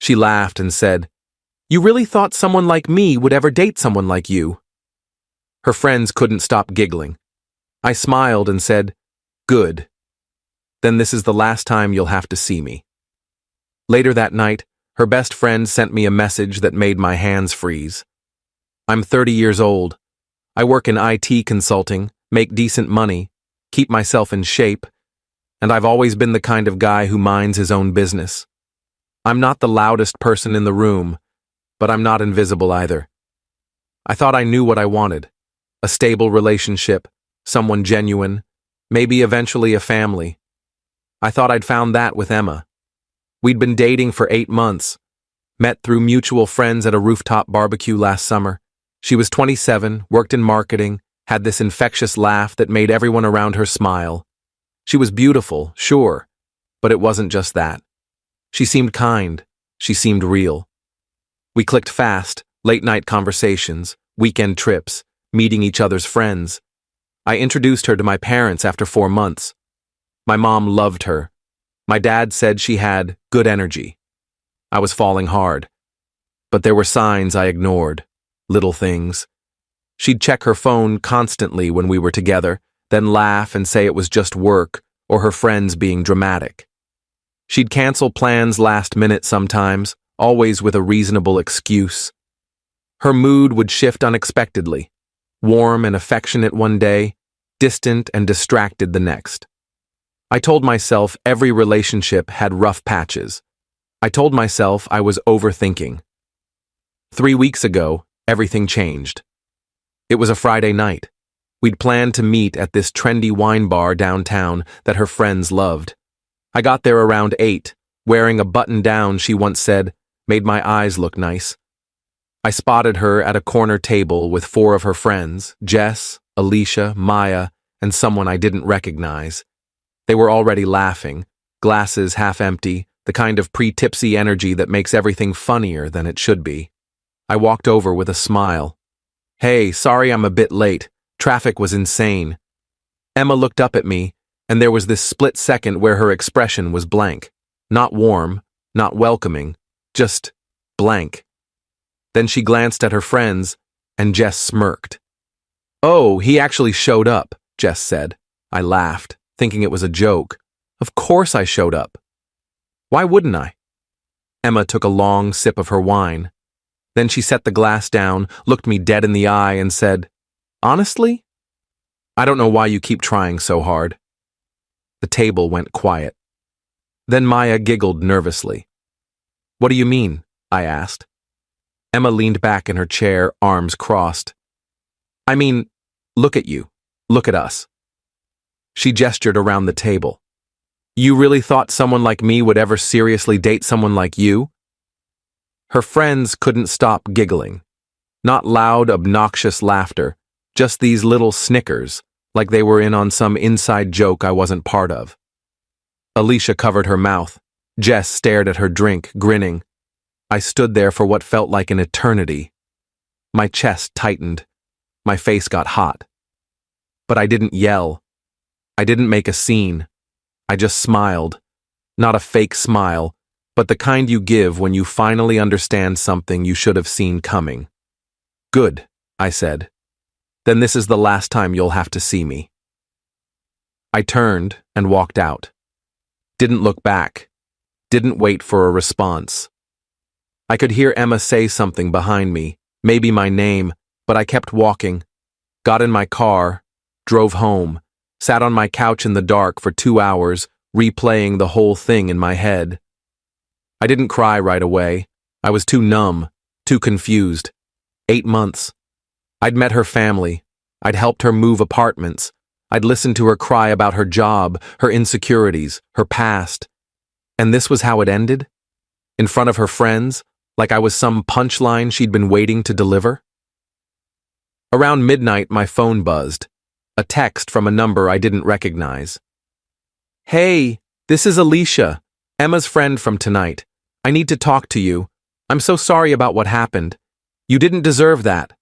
She laughed and said, "You really thought someone like me would ever date someone like you?" Her friends couldn't stop giggling. I smiled and said, "Good. Then this is the last time you'll have to see me." Later that night, her best friend sent me a message that made my hands freeze. "I'm 30 years old. I work in IT consulting, make decent money, keep myself in shape, and I've always been the kind of guy who minds his own business. I'm not the loudest person in the room, but I'm not invisible either. I thought I knew what I wanted. A stable relationship, someone genuine, maybe eventually a family. I thought I'd found that with Emma. We'd been dating for 8 months, met through mutual friends at a rooftop barbecue last summer. She was 27, worked in marketing, had this infectious laugh that made everyone around her smile. She was beautiful, sure, but it wasn't just that. She seemed kind. She seemed real. We clicked fast, late-night conversations, weekend trips, meeting each other's friends. I introduced her to my parents after 4 months. My mom loved her. My dad said she had good energy. I was falling hard. But there were signs I ignored. Little things. She'd check her phone constantly when we were together, then laugh and say it was just work or her friends being dramatic. She'd cancel plans last minute sometimes, always with a reasonable excuse. Her mood would shift unexpectedly, warm and affectionate one day, distant and distracted the next. I told myself every relationship had rough patches. I told myself I was overthinking. 3 weeks ago, everything changed. It was a Friday night. We'd planned to meet at this trendy wine bar downtown that her friends loved. I got there around 8, wearing a button-down she once said made my eyes look nice. I spotted her at a corner table with 4 of her friends, Jess, Alicia, Maya, and someone I didn't recognize. They were already laughing, glasses half empty, the kind of pre-tipsy energy that makes everything funnier than it should be. I walked over with a smile. "Hey, sorry I'm a bit late. Traffic was insane." Emma looked up at me, and there was this split second where her expression was blank. Not warm, not welcoming, just blank. Then she glanced at her friends, and Jess smirked. "Oh, he actually showed up," Jess said. I laughed, thinking it was a joke. Of course I showed up. Why wouldn't I? Emma took a long sip of her wine. Then she set the glass down, looked me dead in the eye, and said, "Honestly? I don't know why you keep trying so hard." The table went quiet. Then Maya giggled nervously. "What do you mean?" I asked. Emma leaned back in her chair, arms crossed. "I mean, look at you. Look at us." She gestured around the table. "You really thought someone like me would ever seriously date someone like you?" Her friends couldn't stop giggling. Not loud, obnoxious laughter, just these little snickers, like they were in on some inside joke I wasn't part of. Alicia covered her mouth. Jess stared at her drink, grinning. I stood there for what felt like an eternity. My chest tightened. My face got hot. But I didn't yell. I didn't make a scene. I just smiled. Not a fake smile, but the kind you give when you finally understand something you should have seen coming. "Good," I said. "Then this is the last time you'll have to see me." I turned and walked out. Didn't look back. Didn't wait for a response. I could hear Emma say something behind me, maybe my name, but I kept walking. Got in my car, drove home, sat on my couch in the dark for 2 hours, replaying the whole thing in my head. I didn't cry right away. I was too numb, too confused. 8 months. I'd met her family. I'd helped her move apartments. I'd listened to her cry about her job, her insecurities, her past. And this was how it ended? In front of her friends, like I was some punchline she'd been waiting to deliver? Around midnight, my phone buzzed. A text from a number I didn't recognize. "Hey, this is Alicia, Emma's friend from tonight. I need to talk to you. I'm so sorry about what happened. You didn't deserve that."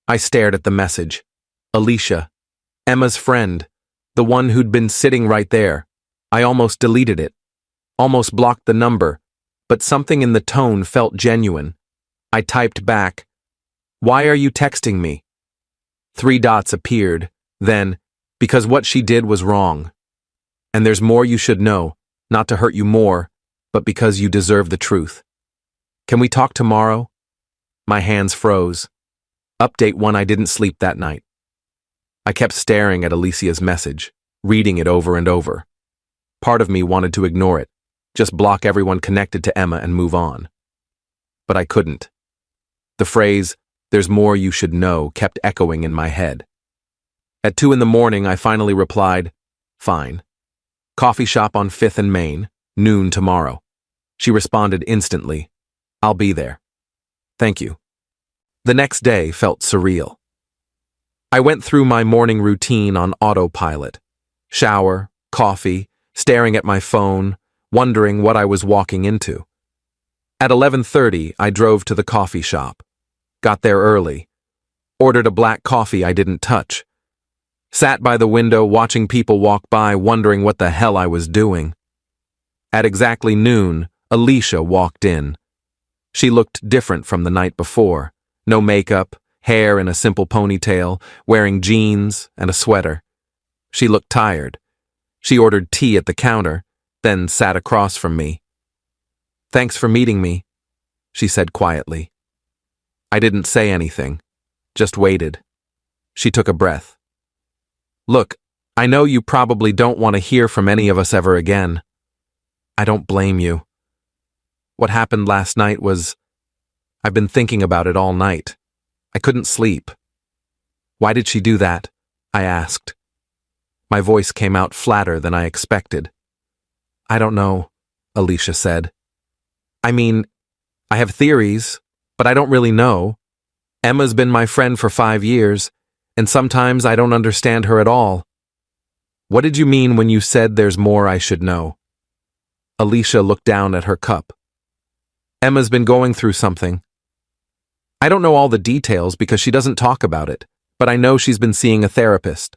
I stared at the message. Alicia, Emma's friend, the one who'd been sitting right there. I almost deleted it. Almost blocked the number. but something in the tone felt genuine. I typed back, "Why are you texting me?" 3 dots appeared, then, "Because what she did was wrong. And there's more you should know, not to hurt you more, but because you deserve the truth. Can we talk tomorrow?" My hands froze. Update 1: I didn't sleep that night. I kept staring at Alicia's message, reading it over and over. Part of me wanted to ignore it, just block everyone connected to Emma and move on. But I couldn't. The phrase, "there's more you should know," kept echoing in my head. At 2 in the morning, I finally replied, "Fine. Coffee shop on 5th and Main, noon tomorrow." She responded instantly, "I'll be there. Thank you." The next day felt surreal. I went through my morning routine on autopilot. Shower, coffee, staring at my phone, wondering what I was walking into. At 11:30, I drove to the coffee shop. Got there early. Ordered a black coffee I didn't touch. Sat by the window watching people walk by, wondering what the hell I was doing. At exactly noon, Alicia walked in. She looked different from the night before. No makeup, hair in a simple ponytail, wearing jeans and a sweater. She looked tired. She ordered tea at the counter, then sat across from me. "Thanks for meeting me," she said quietly. I didn't say anything, just waited. She took a breath. "Look, I know you probably don't want to hear from any of us ever again. I don't blame you. What happened last night was... I've been thinking about it all night. I couldn't sleep." "Why did she do that?" I asked. My voice came out flatter than I expected. "I don't know," Alicia said. "I mean, I have theories, but I don't really know. Emma's been my friend for 5 years, and sometimes I don't understand her at all." "What did you mean when you said there's more I should know?" Alicia looked down at her cup. "Emma's been going through something. I don't know all the details because she doesn't talk about it, but I know she's been seeing a therapist.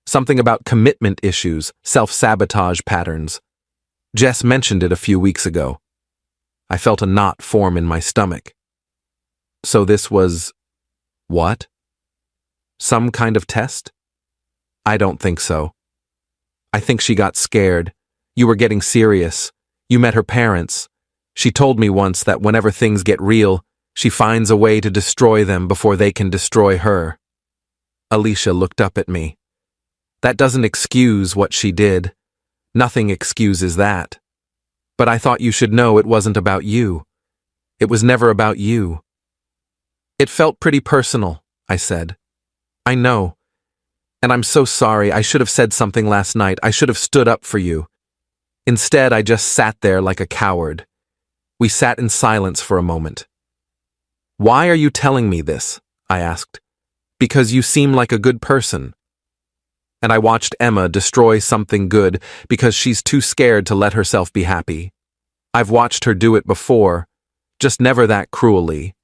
Something about commitment issues, self-sabotage patterns. Jess mentioned it a few weeks ago." I felt a knot form in my stomach. "So this was... what? Some kind of test?" "I don't think so. I think she got scared. You were getting serious. You met her parents. She told me once that whenever things get real, she finds a way to destroy them before they can destroy her." Alicia looked up at me. "That doesn't excuse what she did. Nothing excuses that. But I thought you should know it wasn't about you. It was never about you." "It felt pretty personal," I said. "I know. And I'm so sorry. I should have said something last night. I should have stood up for you. Instead, I just sat there like a coward." We sat in silence for a moment. "Why are you telling me this?" I asked. "Because you seem like a good person." And I watched Emma destroy something good because she's too scared to let herself be happy. I've watched her do it before, just never that cruelly.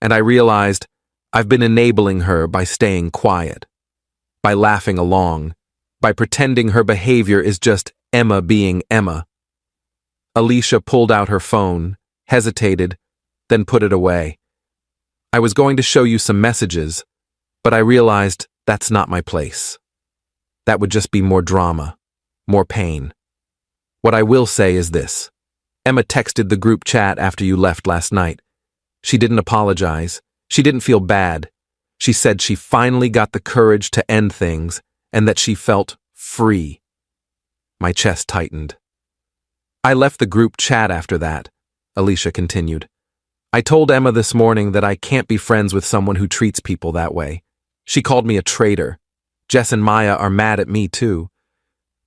And I realized I've been enabling her by staying quiet, by laughing along, by pretending her behavior is just Emma being Emma. Alicia pulled out her phone, hesitated, then put it away. "I was going to show you some messages, but I realized that's not my place. That would just be more drama, more pain. What I will say is this. Emma texted the group chat after you left last night. She didn't apologize. She didn't feel bad. She said she finally got the courage to end things and that she felt free." My chest tightened. "I left the group chat after that," Alicia continued. "I told Emma this morning that I can't be friends with someone who treats people that way. She called me a traitor. Jess and Maya are mad at me too.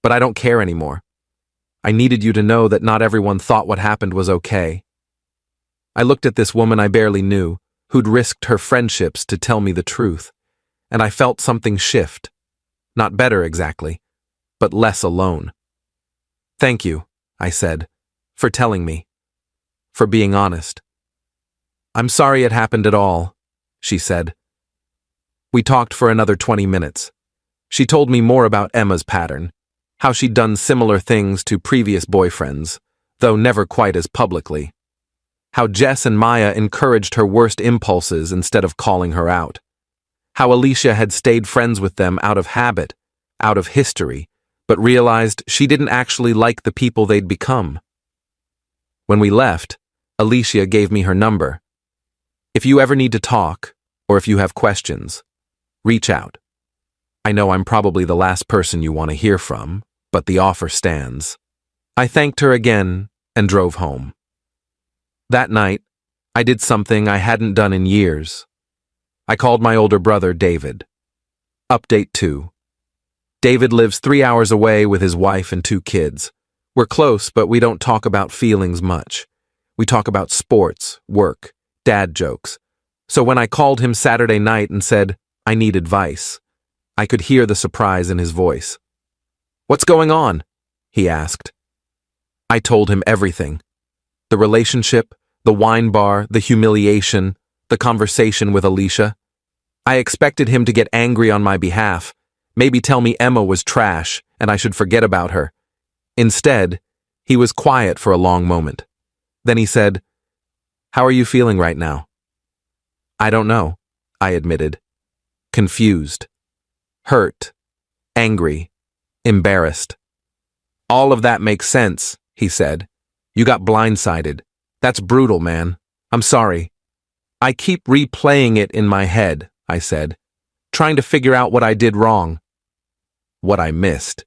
But I don't care anymore. I needed you to know that not everyone thought what happened was okay." I looked at this woman I barely knew, who'd risked her friendships to tell me the truth, and I felt something shift. Not better exactly, but less alone. "Thank you," I said, "for telling me, for being honest." "I'm sorry it happened at all," she said. We talked for another 20 minutes. She told me more about Emma's pattern, how she'd done similar things to previous boyfriends, though never quite as publicly. How Jess and Maya encouraged her worst impulses instead of calling her out. How Alicia had stayed friends with them out of habit, out of history, but realized she didn't actually like the people they'd become. When we left, Alicia gave me her number. If you ever need to talk, or if you have questions, reach out. I know I'm probably the last person you want to hear from, but the offer stands. I thanked her again and drove home. That night, I did something I hadn't done in years. I called my older brother, David. Update 2. David lives 3 hours away with his wife and 2 kids. We're close, but we don't talk about feelings much. We talk about sports, work, dad jokes. So when I called him Saturday night and said, I need advice, I could hear the surprise in his voice. What's going on? He asked. I told him everything. The relationship, the wine bar, the humiliation, the conversation with Alicia. I expected him to get angry on my behalf, maybe tell me Emma was trash and I should forget about her. Instead, he was quiet for a long moment. Then he said, How are you feeling right now? I don't know, I admitted. Confused. Hurt. Angry. Embarrassed. All of that makes sense, he said. You got blindsided. That's brutal, man. I'm sorry. I keep replaying it in my head, I said, trying to figure out what I did wrong. What I missed.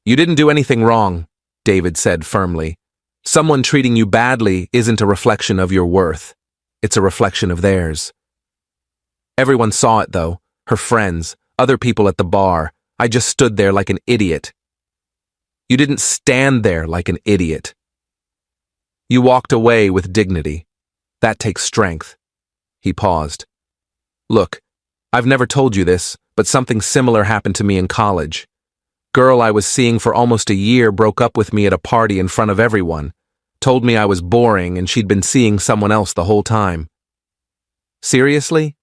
You didn't do anything wrong, David said firmly. Someone treating you badly isn't a reflection of your worth. It's a reflection of theirs. Everyone saw it, though. Her friends, other people at the bar. I just stood there like an idiot. You didn't stand there like an idiot. You walked away with dignity. That takes strength. He paused. Look, I've never told you this, but something similar happened to me in college. Girl I was seeing for almost a year broke up with me at a party in front of everyone, told me I was boring and she'd been seeing someone else the whole time. Seriously?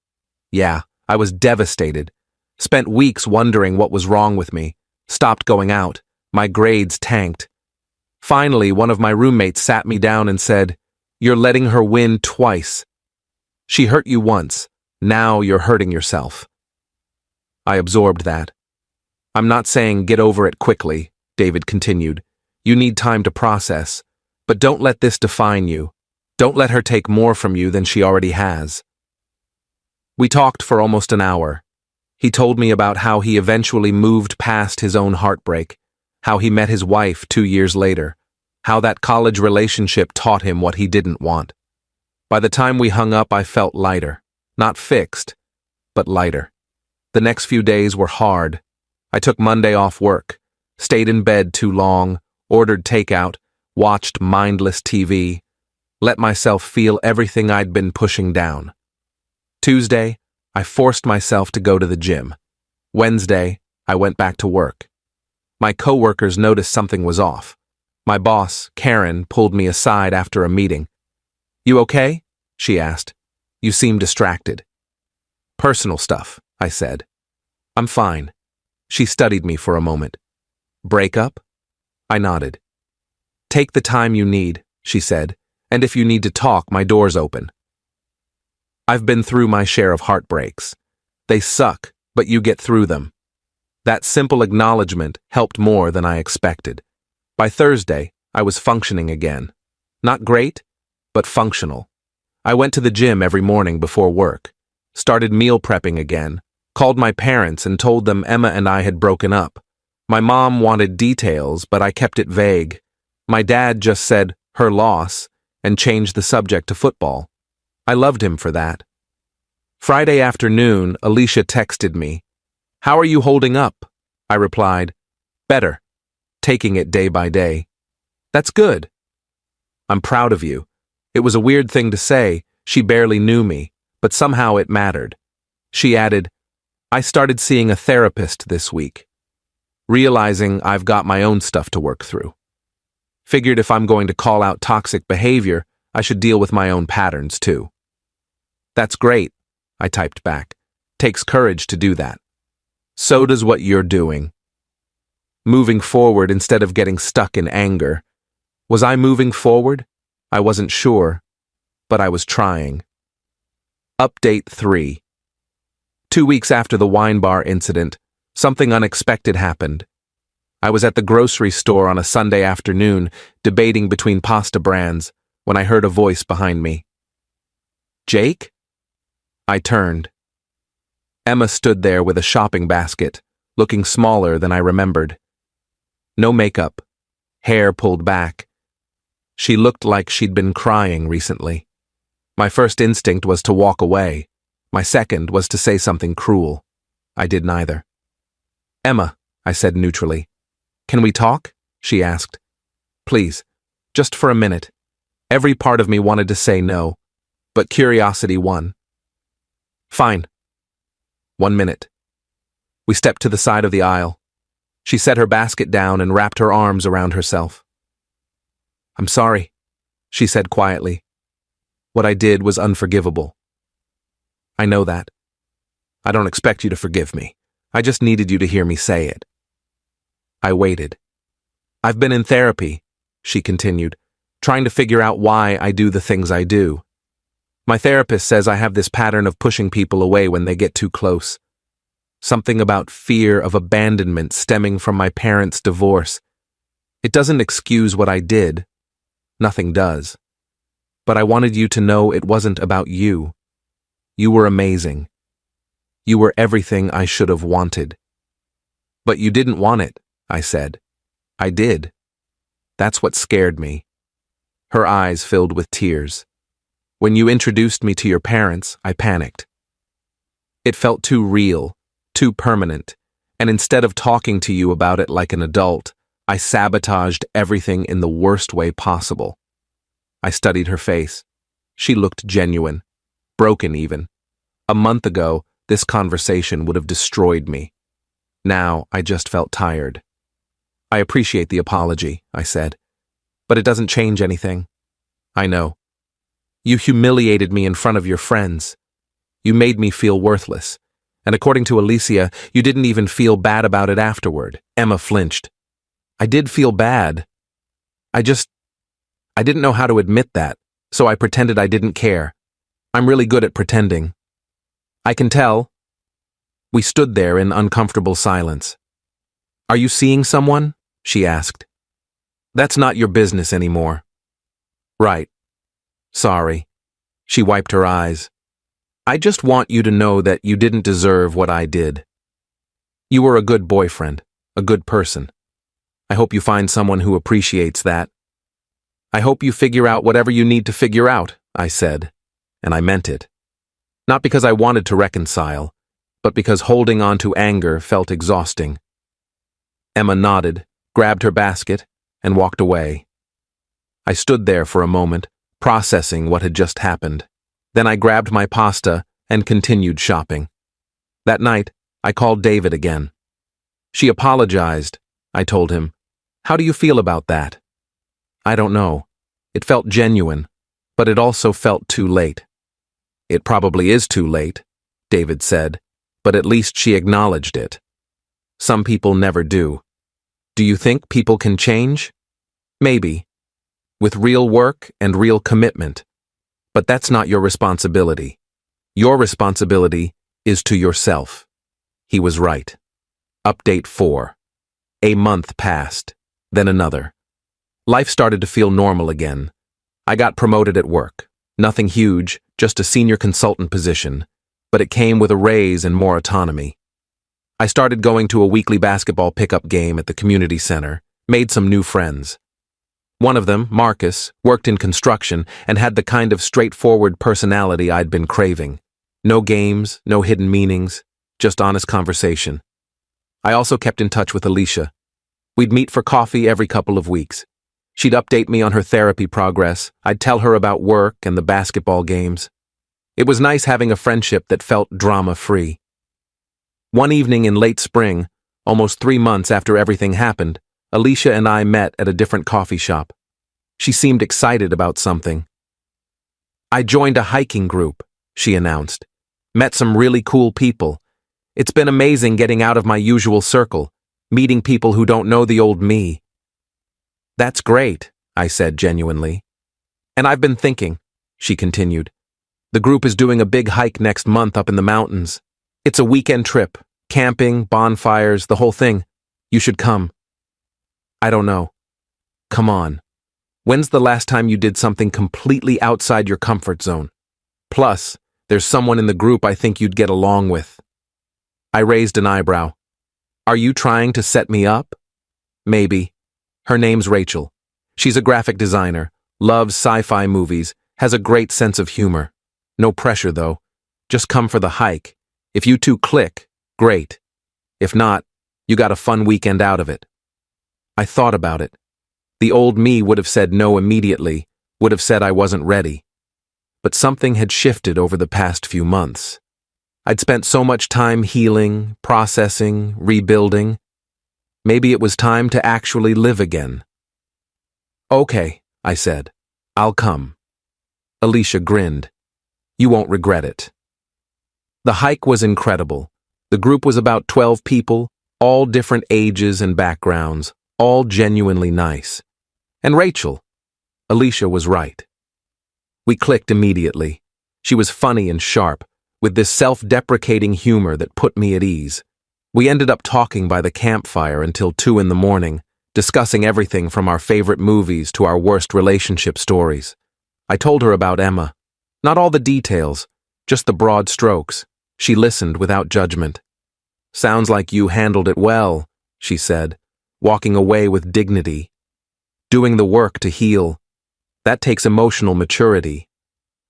Yeah, I was devastated. Spent weeks wondering what was wrong with me. Stopped going out. My grades tanked. Finally, one of my roommates sat me down and said, You're letting her win twice. She hurt you once. Now you're hurting yourself. I absorbed that. I'm not saying get over it quickly, David continued. You need time to process. But don't let this define you. Don't let her take more from you than she already has. We talked for almost an hour. He told me about how he eventually moved past his own heartbreak, how he met his wife 2 years later, how that college relationship taught him what he didn't want. By the time we hung up, I felt lighter. Not fixed, but lighter. The next few days were hard. I took Monday off work, stayed in bed too long, ordered takeout, watched mindless TV, let myself feel everything I'd been pushing down. Tuesday, I forced myself to go to the gym. Wednesday, I went back to work. My coworkers noticed something was off. My boss, Karen, pulled me aside after a meeting. You okay? She asked. You seem distracted. Personal stuff, I said. I'm fine. She studied me for a moment. Breakup? I nodded. Take the time you need, she said, and if you need to talk, my door's open. I've been through my share of heartbreaks. They suck, but you get through them. That simple acknowledgement helped more than I expected. By Thursday, I was functioning again. Not great, but functional. I went to the gym every morning before work, started meal prepping again, called my parents and told them Emma and I had broken up. My mom wanted details, but I kept it vague. My dad just said, her loss, and changed the subject to football. I loved him for that. Friday afternoon, Alicia texted me. How are you holding up? I replied, better, taking it day by day. That's good. I'm proud of you. It was a weird thing to say, she barely knew me, but somehow it mattered. She added, I started seeing a therapist this week, realizing I've got my own stuff to work through. Figured if I'm going to call out toxic behavior, I should deal with my own patterns too. That's great, I typed back. Takes courage to do that. So does what you're doing. Moving forward instead of getting stuck in anger. Was I moving forward? I wasn't sure, but I was trying. Update 3. 2 weeks after the wine bar incident, something unexpected happened. I was at the grocery store on a Sunday afternoon, debating between pasta brands, when I heard a voice behind me. "Jake?" I turned. Emma stood there with a shopping basket, looking smaller than I remembered. No makeup, hair pulled back. She looked like she'd been crying recently. My first instinct was to walk away. My second was to say something cruel. I did neither. "Emma," I said neutrally. "Can we talk?" she asked. "Please, just for a minute." Every part of me wanted to say no, but curiosity won. "Fine. 1 minute." We stepped to the side of the aisle. She set her basket down and wrapped her arms around herself. "I'm sorry," she said quietly. "What I did was unforgivable." "I know that. I don't expect you to forgive me. I just needed you to hear me say it." I waited. "I've been in therapy," she continued, "trying to figure out why I do the things I do. My therapist says I have this pattern of pushing people away when they get too close. Something about fear of abandonment stemming from my parents' divorce. It doesn't excuse what I did. Nothing does. But I wanted you to know it wasn't about you. You were amazing. You were everything I should have wanted." "But you didn't want it," I said. "I did. That's what scared me." Her eyes filled with tears. "When you introduced me to your parents, I panicked. It felt too real, too permanent, and instead of talking to you about it like an adult, I sabotaged everything in the worst way possible." I studied her face. She looked genuine, broken even. A month ago, this conversation would have destroyed me. Now, I just felt tired. "I appreciate the apology," I said, "but it doesn't change anything." "I know. You humiliated me in front of your friends. You made me feel worthless. And according to Alicia, you didn't even feel bad about it afterward." Emma flinched. "I did feel bad. I didn't know how to admit that, so I pretended I didn't care. I'm really good at pretending." "I can tell." We stood there in uncomfortable silence. "Are you seeing someone?" she asked. "That's not your business anymore." "Right. Sorry." She wiped her eyes. "I just want you to know that you didn't deserve what I did. You were a good boyfriend, a good person. I hope you find someone who appreciates that." "I hope you figure out whatever you need to figure out," I said, and I meant it. Not because I wanted to reconcile, but because holding on to anger felt exhausting. Emma nodded, grabbed her basket, and walked away. I stood there for a moment, processing what had just happened. Then I grabbed my pasta and continued shopping. That night, I called David again. "She apologized," I told him. "How do you feel about that?" "I don't know. It felt genuine, but it also felt too late." "It probably is too late," David said, "but at least she acknowledged it. Some people never do. Do you think people can change? Maybe. With real work and real commitment. But that's not your responsibility. Your responsibility is to yourself." He was right. Update 4. A month passed, then another. Life started to feel normal again. I got promoted at work. Nothing huge, just a senior consultant position, but it came with a raise and more autonomy. I started going to a weekly basketball pickup game at the community center, made some new friends. One of them, Marcus, worked in construction and had the kind of straightforward personality I'd been craving. No games, no hidden meanings, just honest conversation. I also kept in touch with Alicia. We'd meet for coffee every couple of weeks. She'd update me on her therapy progress. I'd tell her about work and the basketball games. It was nice having a friendship that felt drama-free. One evening in late spring, almost 3 months after everything happened, Alicia and I met at a different coffee shop. She seemed excited about something. "I joined a hiking group," she announced. "Met some really cool people. It's been amazing getting out of my usual circle, meeting people who don't know the old me." "That's great," I said genuinely. "And I've been thinking, she continued. The group is doing a big hike next month up in the mountains. It's a weekend trip, camping, bonfires, the whole thing. You should come. I don't know. Come on. When's the last time you did something completely outside your comfort zone? Plus, there's someone in the group I think you'd get along with. I raised an eyebrow. Are you trying to set me up? Maybe. Her name's Rachel. She's a graphic designer, loves sci-fi movies, has a great sense of humor. No pressure, though. Just come for the hike. If you two click, great. If not, you got a fun weekend out of it. I thought about it. The old me would have said no immediately, would have said I wasn't ready. But something had shifted over the past few months. I'd spent so much time healing, processing, rebuilding. Maybe it was time to actually live again. Okay, I said. I'll come. Alicia grinned. You won't regret it. The hike was incredible. The group was about 12 people, all different ages and backgrounds, all genuinely nice. And Rachel. Alicia was right. We clicked immediately. She was funny and sharp, with this self-deprecating humor that put me at ease. We ended up talking by the campfire until 2 in the morning, discussing everything from our favorite movies to our worst relationship stories. I told her about Emma. Not all the details, just the broad strokes. She listened without judgment. Sounds like you handled it well, she said, walking away with dignity. Doing the work to heal. That takes emotional maturity.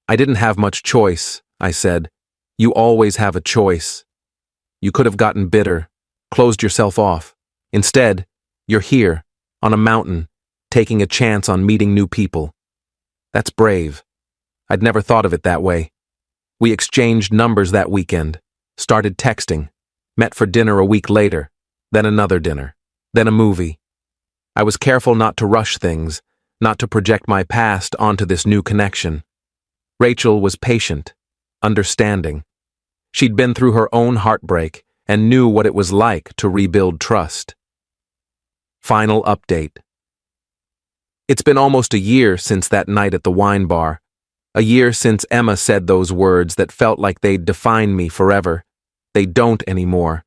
I didn't have much choice, I said. You always have a choice. You could have gotten bitter, closed yourself off. Instead, you're here, on a mountain, taking a chance on meeting new people. That's brave. I'd never thought of it that way. We exchanged numbers that weekend, started texting, met for dinner a week later, then another dinner, then a movie. I was careful not to rush things, not to project my past onto this new connection. Rachel was patient, understanding. She'd been through her own heartbreak and knew what it was like to rebuild trust. Final update. It's been almost a year since that night at the wine bar. A year since Emma said those words that felt like they'd define me forever. They don't anymore.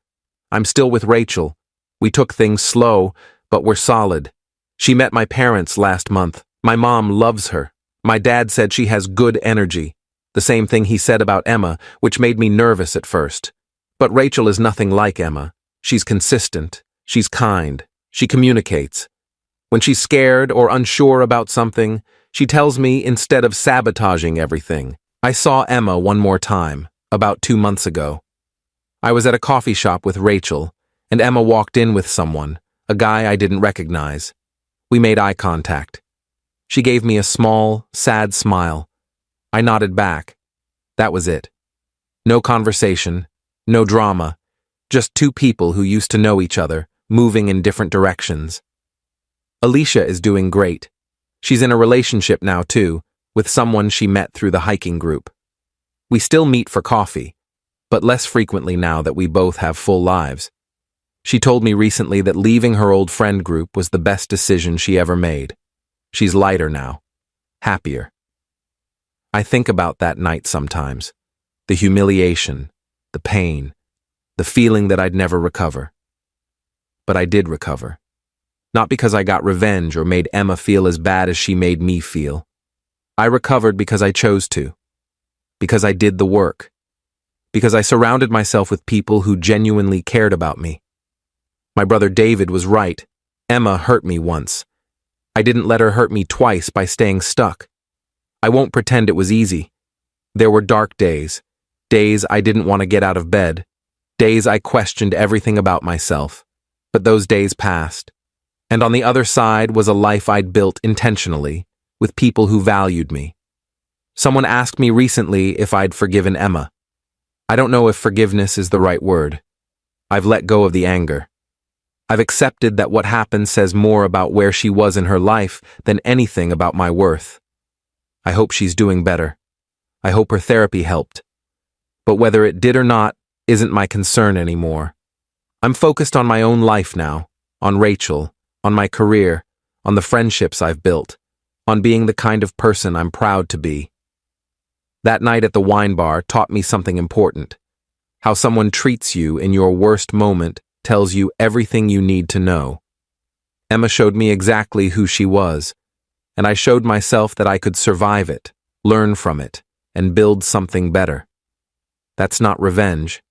I'm still with Rachel. We took things slow, but we're solid. She met my parents last month. My mom loves her. My dad said she has good energy. The same thing he said about Emma, which made me nervous at first. But Rachel is nothing like Emma. She's consistent. She's kind. She communicates. When she's scared or unsure about something, she tells me instead of sabotaging everything. I saw Emma one more time, about 2 months ago. I was at a coffee shop with Rachel, and Emma walked in with someone, a guy I didn't recognize. We made eye contact. She gave me a small, sad smile. I nodded back. That was it. No conversation, no drama, just 2 people who used to know each other, moving in different directions. Alicia is doing great. She's in a relationship now, too, with someone she met through the hiking group. We still meet for coffee, but less frequently now that we both have full lives. She told me recently that leaving her old friend group was the best decision she ever made. She's lighter now, happier. I think about that night sometimes. The humiliation, the pain, the feeling that I'd never recover. But I did recover. Not because I got revenge or made Emma feel as bad as she made me feel. I recovered because I chose to. Because I did the work. Because I surrounded myself with people who genuinely cared about me. My brother David was right. Emma hurt me once. I didn't let her hurt me twice by staying stuck. I won't pretend it was easy. There were dark days. Days I didn't want to get out of bed. Days I questioned everything about myself. But those days passed. And on the other side was a life I'd built intentionally, with people who valued me. Someone asked me recently if I'd forgiven Emma. I don't know if forgiveness is the right word. I've let go of the anger. I've accepted that what happened says more about where she was in her life than anything about my worth. I hope she's doing better. I hope her therapy helped. But whether it did or not isn't my concern anymore. I'm focused on my own life now, on Rachel, on my career, on the friendships I've built, on being the kind of person I'm proud to be. That night at the wine bar taught me something important. How someone treats you in your worst moment tells you everything you need to know. Emma showed me exactly who she was, and I showed myself that I could survive it, learn from it, and build something better. That's not revenge.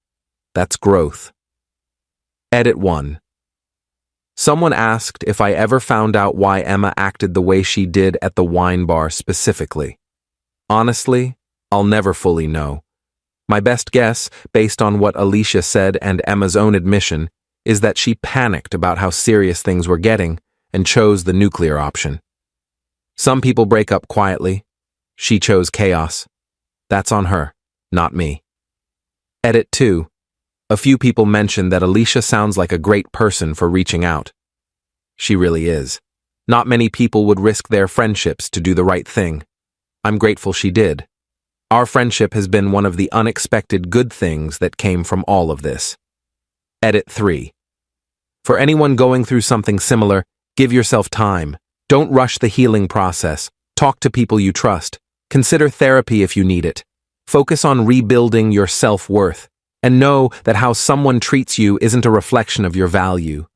That's growth. Edit 1. Someone asked if I ever found out why Emma acted the way she did at the wine bar specifically. Honestly, I'll never fully know. My best guess, based on what Alicia said and Emma's own admission, is that she panicked about how serious things were getting and chose the nuclear option. Some people break up quietly. She chose chaos. That's on her, not me. Edit 2. A few people mentioned that Alicia sounds like a great person for reaching out. She really is. Not many people would risk their friendships to do the right thing. I'm grateful she did. Our friendship has been one of the unexpected good things that came from all of this. Edit 3. For anyone going through something similar, give yourself time. Don't rush the healing process. Talk to people you trust. Consider therapy if you need it. Focus on rebuilding your self-worth. And know that how someone treats you isn't a reflection of your value.